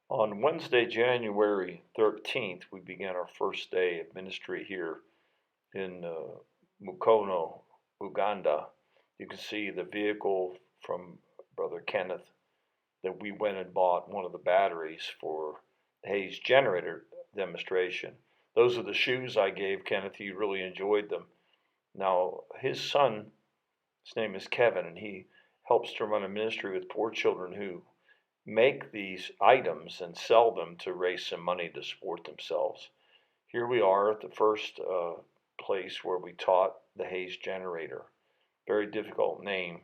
On Wednesday, January 13th, we began our first day of ministry here in Mukono, Uganda. You can see the vehicle from Brother Kenneth that we went and bought one of the batteries for the Hayes generator demonstration. Those are the shoes I gave Kenneth. He really enjoyed them. Now, his son, his name is Kevin, and he helps to run a ministry with poor children who make these items and sell them to raise some money to support themselves. Here we are at the first place where we taught the Hayes generator. Very difficult name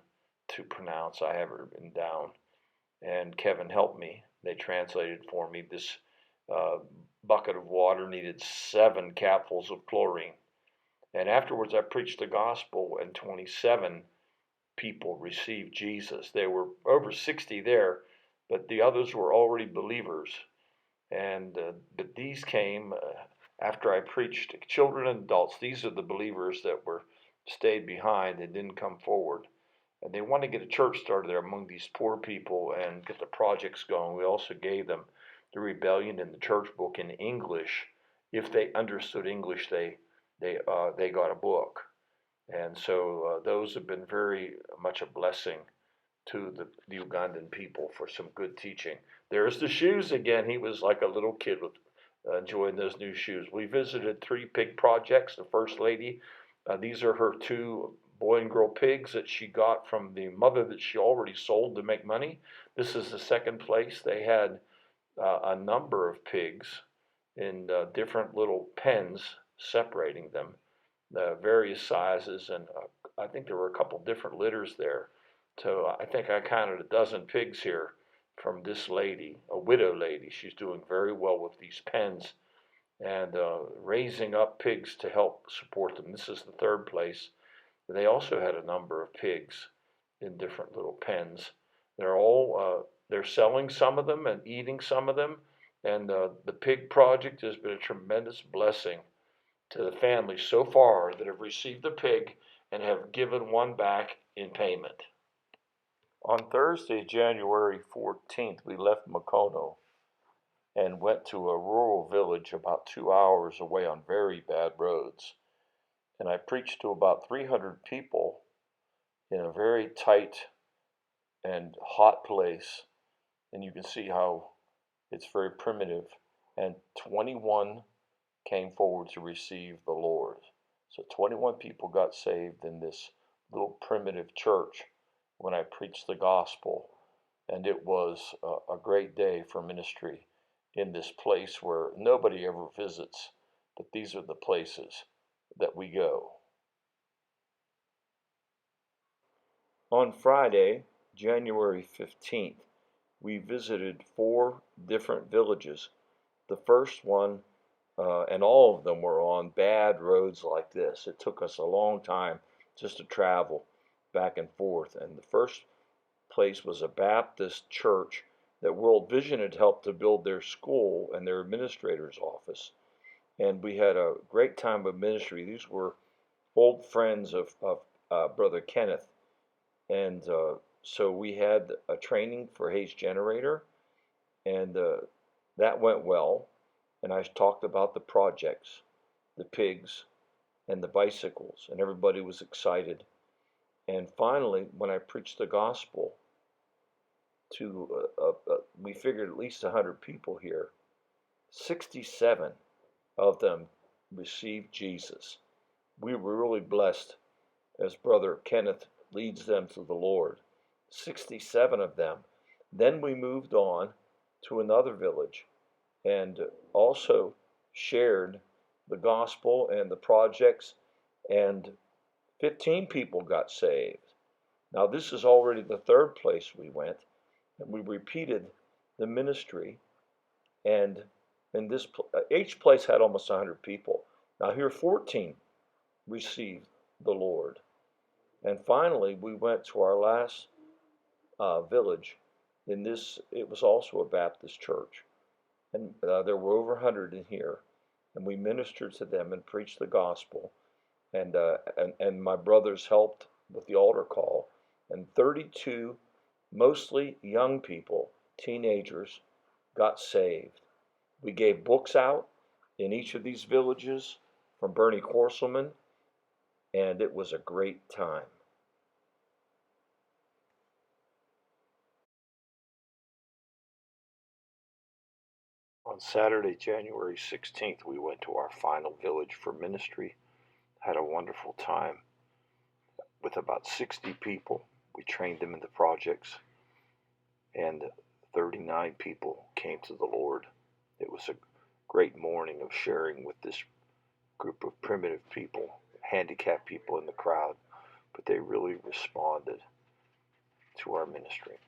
to pronounce. I have it written down. And Kevin helped me. They translated for me. This uh, bucket of water needed 7 capfuls of chlorine. And afterwards, I preached the gospel, and 27 people received Jesus. There were over 60 there, but the others were already believers. And but these came after I preached to children and adults. These are the believers that were stayed behind and didn't come forward. And they want to get a church started there among these poor people and get the projects going. We also gave them the Rebellion in the Church book in English. If they understood English, they got a book. And so those have been very much a blessing to the Ugandan people for some good teaching. There's the shoes again. He was like a little kid with enjoying those new shoes. We visited 3 pig projects. The First Lady, these are her 2 boy and girl pigs that she got from the mother that she already sold to make money. This is the second place. They had a number of pigs in different little pens separating them, various sizes, and I think there were a couple different litters there. So I think I counted a dozen pigs here from this lady, a widow lady. She's doing very well with these pens and raising up pigs to help support them. This is the third place. They also had a number of pigs in different little pens. They're selling some of them and eating some of them. And the pig project has been a tremendous blessing to the families so far that have received a pig and have given one back in payment. On Thursday, January 14th, we left Makono and went to a rural village about 2 hours away on very bad roads. And I preached to about 300 people in a very tight and hot place. And you can see how it's very primitive. And 21 came forward to receive the Lord. So 21 people got saved in this little primitive church when I preached the gospel. And it was a great day for ministry in this place where nobody ever visits, but these are the places that we go. On Friday, January 15th, we visited 4 different villages. The first one, and all of them were on bad roads like this. It took us a long time just to travel back and forth. And the first place was a Baptist church that World Vision had helped to build their school and their administrator's office. And we had a great time of ministry. These were old friends of Brother Kenneth. And so we had a training for Hayes Generator, and that went well. And I talked about the projects, the pigs, and the bicycles, and everybody was excited. And finally, when I preached the gospel to, we figured at least 100 people here, 67 of them received Jesus. We were really blessed as Brother Kenneth leads them to the Lord. 67 of them. Then we moved on to another village and also shared the gospel and the projects, and 15 people got saved. Now, this is already the third place we went, and we repeated the ministry. And in this, each place had almost 100 people. Now, here 14 received the Lord. And finally, we went to our last village. In this, it was also a Baptist church. And there were over 100 in here. And we ministered to them and preached the gospel. And my brothers helped with the altar call. And 32, mostly young people, teenagers, got saved. We gave books out in each of these villages from Bernie Korselman, and it was a great time. On Saturday, January 16th, we went to our final village for ministry. Had a wonderful time with about 60 people. We trained them in the projects, and 39 people came to the Lord. It was a great morning of sharing with this group of primitive people, handicapped people in the crowd, but they really responded to our ministry.